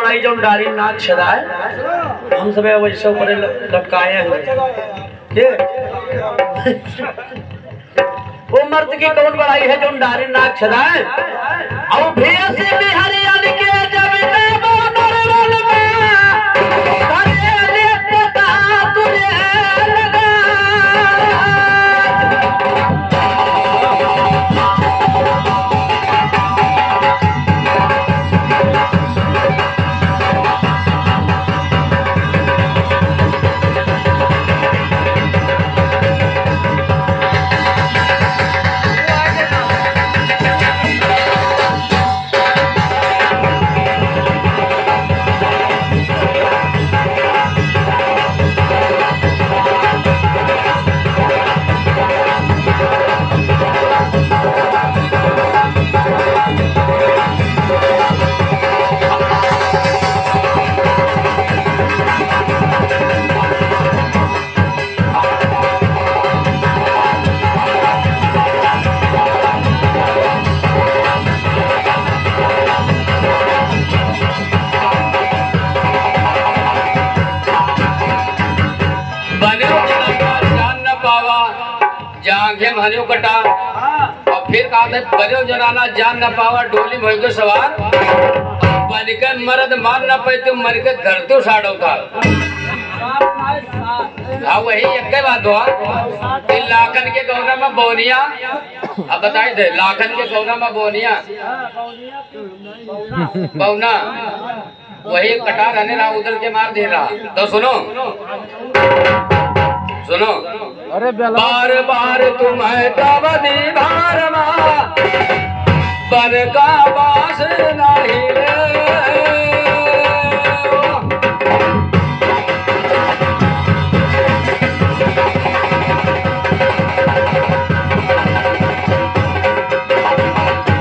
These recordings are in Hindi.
बनाई जो डारी नाक छदाए हम सब वैसे ऊपर लटकाए हैं के वो मर्द की कौन बनाई है जो डारी नाक छदाए और भेस बिहारी आदि के जब देवो नरवल में करे ले पता तुझे लगा हरियो कटा और फिर कहा था बरियो जनाना जान न पावा डोली में के सवार बलिके मर्द मार न पाए तो मर के घर तो साड़ो था हाँ वही एक बात हुआ लाखन के गौना में बोनिया अब बताए थे लाखन के गौना में बोनिया बौना वही कटा रहने रहा उधर के मार दे रहा तो सुनो सुनो अरे बार बार तुम्हें तब दीवार बन का बास नहीं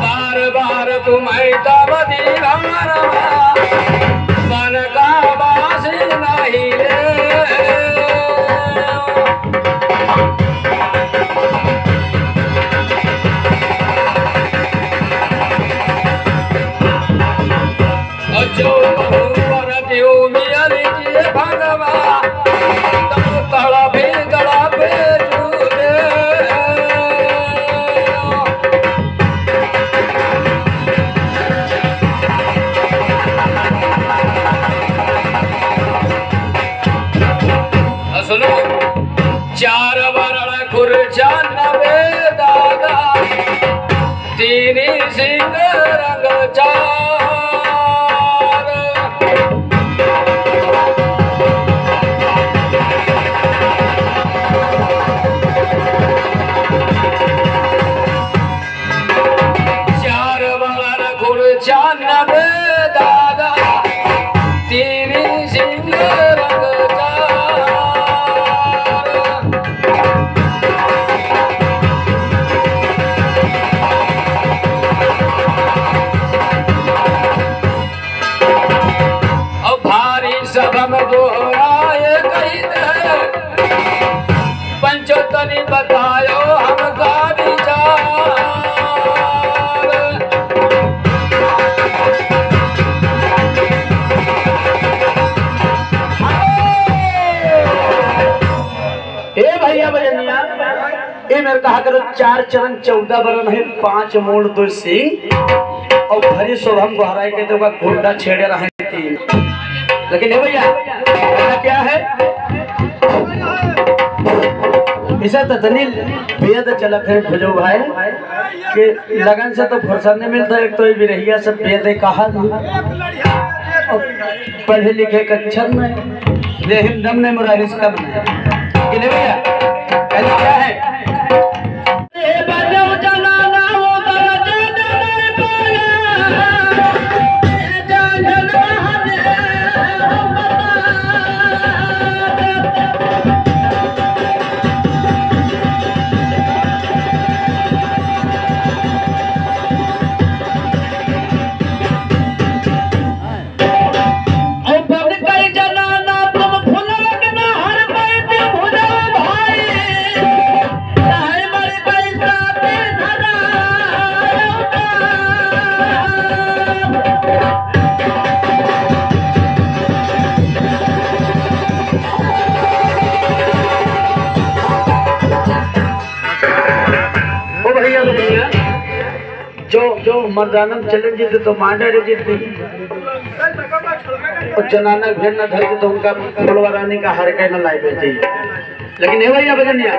बार बार तुम्हें तब दीवार बन का बास नहीं चार वरण खुर्चा नवे दादा तीन सिंह रंग चार चार वरण खुर्चा नवे दादा तीन सिंह रंग पंचोतनी बतायो हमका विचार ए भैया बजनिया ये मेरे कहा करो 4 चरण 14 बरन है 5 मोड़ 2 सिंह और भरी शोभम बहराई के तो घोड़ा छेड़े रहे 3 लेकिन ये भैया क्या है इसे ततनी बेद चलत है भजो भाई कि लगन से तो फुर्सत नहीं मिलता एक तो बिरहिया सब बेद कहा पढ़े लिखे कच्छर में लेहिम दम ने मुरारिस कब नहीं कि भैया क्या है कई जनाना तुम फुलक न हर बैठ भुजा भाई मर्दानम चले जीते तो मांडर जीते और जनाना घेर न धर के तो उनका फुलवा रानी का हर के न लाई बेटी। लेकिन हे भैया बजनिया